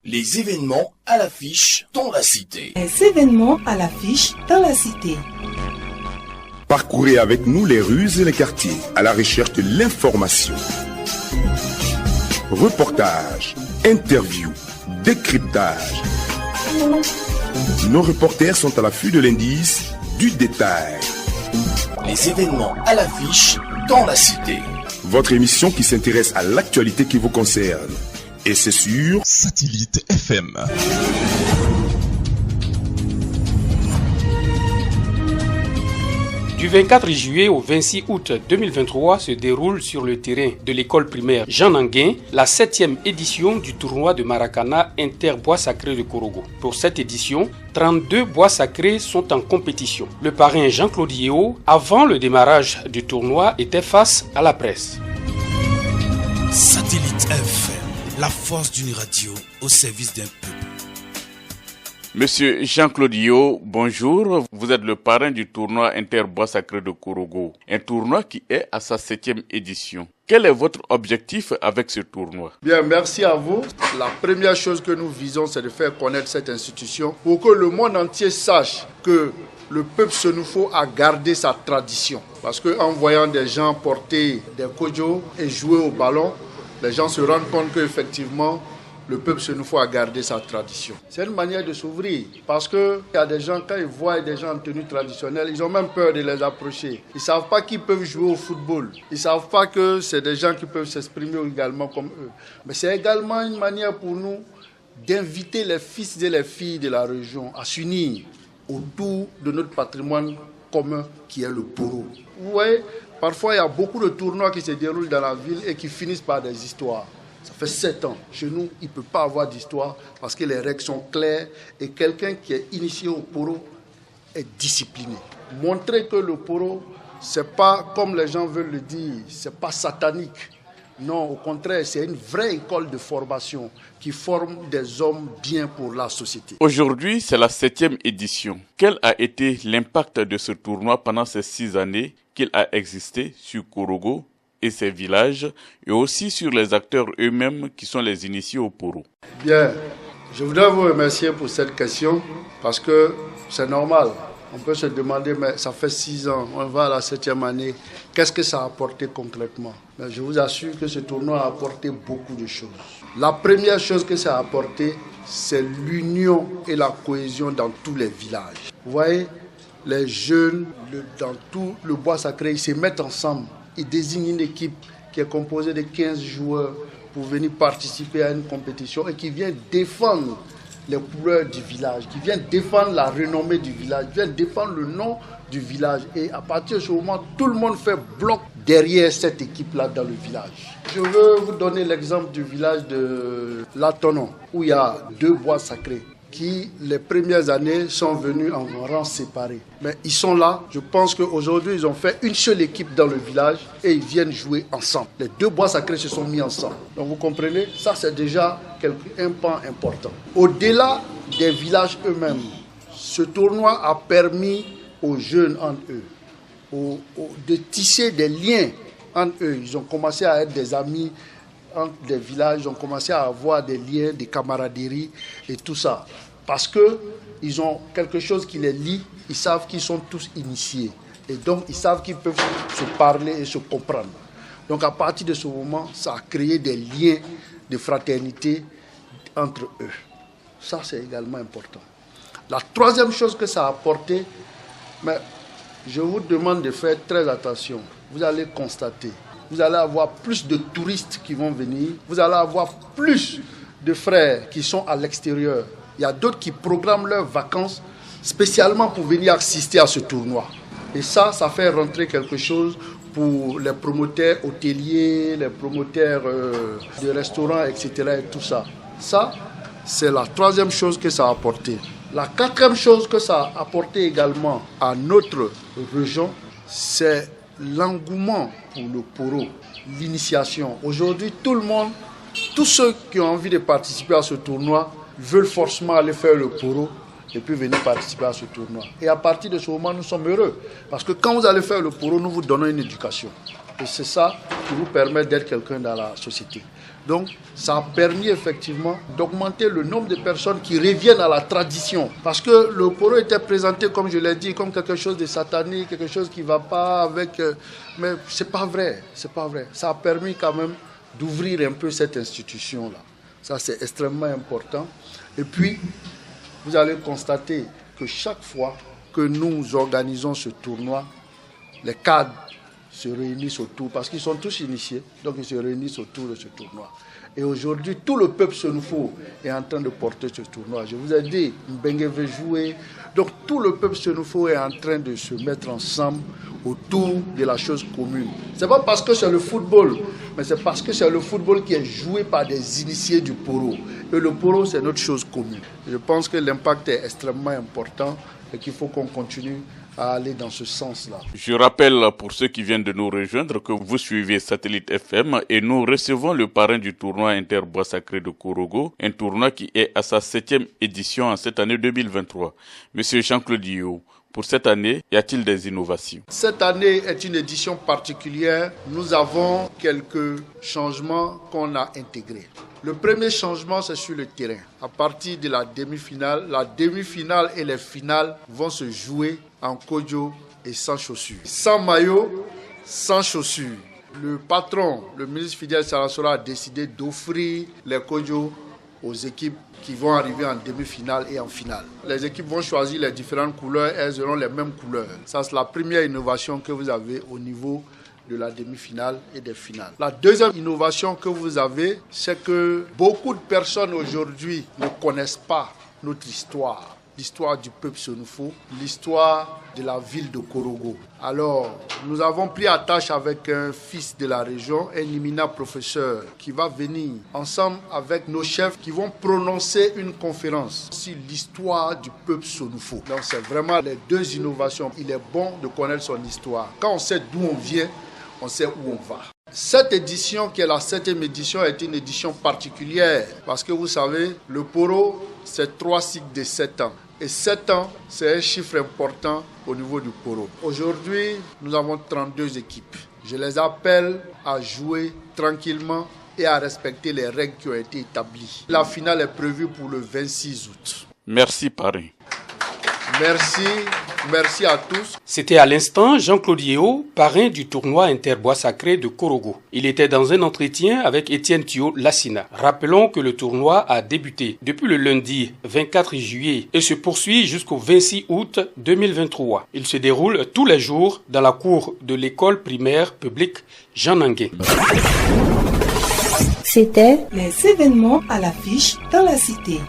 Les événements à l'affiche dans la cité. Les événements à l'affiche dans la cité. Parcourez avec nous les rues et les quartiers à la recherche de l'information. Reportages, interviews, décryptage. Nos reporters sont à l'affût de l'indice du détail. Les événements à l'affiche dans la cité. Votre émission qui s'intéresse à l'actualité qui vous concerne. Et c'est sur Satellite FM. Du 24 juillet au 26 août 2023 se déroule sur le terrain de l'école primaire Jean Nanguin la 7e édition du tournoi de Maracana Inter-Bois Sacré de Korogo. Pour cette édition, 32 bois sacrés sont en compétition. Le parrain Jean-Claude Yeo, avant le démarrage du tournoi, était face à la presse. Satellite FM, la force d'une radio au service d'un peuple. Monsieur Jean-Claude Yeo, bonjour. Vous êtes le parrain du tournoi Inter-Bois Sacré de Korogo, un tournoi qui est à sa 7e édition. Quel est votre objectif avec ce tournoi? Bien, merci à vous. La première chose que nous visons, c'est de faire connaître cette institution pour que le monde entier sache que le peuple Senoufo a gardé sa tradition. Parce qu'en voyant des gens porter des kodjo et jouer au ballon, les gens se rendent compte qu'effectivement, le peuple Senoufo a gardé sa tradition. C'est une manière de s'ouvrir. Parce qu'il y a des gens, quand ils voient des gens en tenue traditionnelle, ils ont même peur de les approcher. Ils ne savent pas qu'ils peuvent jouer au football. Ils ne savent pas que c'est des gens qui peuvent s'exprimer également comme eux. Mais c'est également une manière pour nous d'inviter les fils et les filles de la région à s'unir autour de notre patrimoine commun qui est le poro. Vous voyez, parfois il y a beaucoup de tournois qui se déroulent dans la ville et qui finissent par des histoires. Ça fait 7 ans. Chez nous, il ne peut pas avoir d'histoire parce que les règles sont claires et quelqu'un qui est initié au poro est discipliné. Montrer que le poro, ce n'est pas, comme les gens veulent le dire, ce n'est pas satanique. Non, au contraire, c'est une vraie école de formation qui forme des hommes bien pour la société. Aujourd'hui, c'est la 7e édition. Quel a été l'impact de ce tournoi pendant ces 6 années qu'il a existé sur Korogo et ses villages, et aussi sur les acteurs eux-mêmes qui sont les initiés au poro? Bien, je voudrais vous remercier pour cette question, parce que c'est normal. On peut se demander, mais ça fait 6 ans, on va à la 7e année, qu'est-ce que ça a apporté concrètement? Mais je vous assure que ce tournoi a apporté beaucoup de choses. La première chose que ça a apporté, c'est l'union et la cohésion dans tous les villages. Vous voyez, les jeunes, dans tout le bois sacré, ils se mettent ensemble. Ils désignent une équipe qui est composée de 15 joueurs pour venir participer à une compétition et qui vient défendre les couleurs du village, qui vient défendre la renommée du village, qui vient défendre le nom du village. Et à partir de ce moment, tout le monde fait bloc derrière cette équipe-là dans le village. Je veux vous donner l'exemple du village de Latonon, où il y a 2 bois sacrés qui, les premières années, sont venus en rang séparé. Mais ils sont là. Je pense qu'aujourd'hui, ils ont fait une seule équipe dans le village et ils viennent jouer ensemble. Les 2 bois sacrés se sont mis ensemble. Donc vous comprenez, ça c'est déjà un pan important. Au-delà des villages eux-mêmes, ce tournoi a permis aux jeunes entre eux de tisser des liens entre eux. Ils ont commencé à être des amis entre les villages, ils ont commencé à avoir des liens, des camaraderies et tout ça. Parce qu'ils ont quelque chose qui les lie, ils savent qu'ils sont tous initiés. Et donc, ils savent qu'ils peuvent se parler et se comprendre. Donc, à partir de ce moment, ça a créé des liens de fraternité entre eux. Ça, c'est également important. La troisième chose que ça a apporté, mais je vous demande de faire très attention. Vous allez constater. Vous allez avoir plus de touristes qui vont venir. Vous allez avoir plus de frères qui sont à l'extérieur. Il y a d'autres qui programment leurs vacances spécialement pour venir assister à ce tournoi. Et ça fait rentrer quelque chose pour les promoteurs hôteliers, les promoteurs de restaurants, etc. et tout ça. Ça, c'est la troisième chose que ça a apporté. La quatrième chose que ça a apporté également à notre région, c'est l'engouement pour le poro, l'initiation. Aujourd'hui, tout le monde, tous ceux qui ont envie de participer à ce tournoi veulent forcément aller faire le poro et puis venir participer à ce tournoi. Et à partir de ce moment, nous sommes heureux. Parce que quand vous allez faire le poro, nous vous donnons une éducation. Et c'est ça qui vous permet d'être quelqu'un dans la société. Donc, ça a permis effectivement d'augmenter le nombre de personnes qui reviennent à la tradition. Parce que le poro était présenté, comme je l'ai dit, comme quelque chose de satanique, quelque chose qui ne va pas avec... mais ce n'est pas vrai, c'est pas vrai. Ça a permis quand même d'ouvrir un peu cette institution-là. Ça, c'est extrêmement important. Et puis, vous allez constater que chaque fois que nous organisons ce tournoi, les cadres se réunissent autour, parce qu'ils sont tous initiés, donc ils se réunissent autour de ce tournoi. Et aujourd'hui, tout le peuple Senufo est en train de porter ce tournoi. Je vous ai dit, Mbengue veut jouer. Donc tout le peuple Senufo est en train de se mettre ensemble autour de la chose commune. Ce n'est pas parce que c'est le football, mais c'est parce que c'est le football qui est joué par des initiés du poro. Et le poro, c'est notre chose commune. Je pense que l'impact est extrêmement important et qu'il faut qu'on continue à aller dans ce sens-là. Je rappelle pour ceux qui viennent de nous rejoindre que vous suivez Satellite FM et nous recevons le parrain du tournoi Interbois Sacré de Korogo, un tournoi qui est à sa 7e édition en cette année 2023. Monsieur Jean-Claude Diot, pour cette année, y a-t-il des innovations? Cette année est une édition particulière. Nous avons quelques changements qu'on a intégrés. Le premier changement, c'est sur le terrain. À partir de la demi-finale et les finales vont se jouer en kojo et sans chaussures. Sans maillot, sans chaussures. Le patron, le ministre Fidel Sarasora, a décidé d'offrir les kojo aux équipes qui vont arriver en demi-finale et en finale. Les équipes vont choisir les différentes couleurs, elles auront les mêmes couleurs. Ça, c'est la première innovation que vous avez au niveau de la demi-finale et des finales. La deuxième innovation que vous avez, c'est que beaucoup de personnes aujourd'hui ne connaissent pas notre histoire. L'histoire du peuple Senufo, l'histoire de la ville de Korogo. Alors, nous avons pris attache avec un fils de la région, un éminent professeur, qui va venir ensemble avec nos chefs qui vont prononcer une conférence sur l'histoire du peuple Senufo. Donc, c'est vraiment les deux innovations. Il est bon de connaître son histoire. Quand on sait d'où on vient, on sait où on va. Cette édition, qui est la 7e édition, est une édition particulière parce que vous savez, le poro, c'est 3 cycles de 7 ans. Et 7 ans, c'est un chiffre important au niveau du poro. Aujourd'hui, nous avons 32 équipes. Je les appelle à jouer tranquillement et à respecter les règles qui ont été établies. La finale est prévue pour le 26 août. Merci, parrain. Merci à tous. C'était à l'instant Jean-Claude Diot, parrain du tournoi Interbois Sacré de Korogo. Il était dans un entretien avec Étienne Thio Lassina. Rappelons que le tournoi a débuté depuis le lundi 24 juillet et se poursuit jusqu'au 26 août 2023. Il se déroule tous les jours dans la cour de l'école primaire publique Jean Nanguin. C'était les événements à l'affiche dans la cité.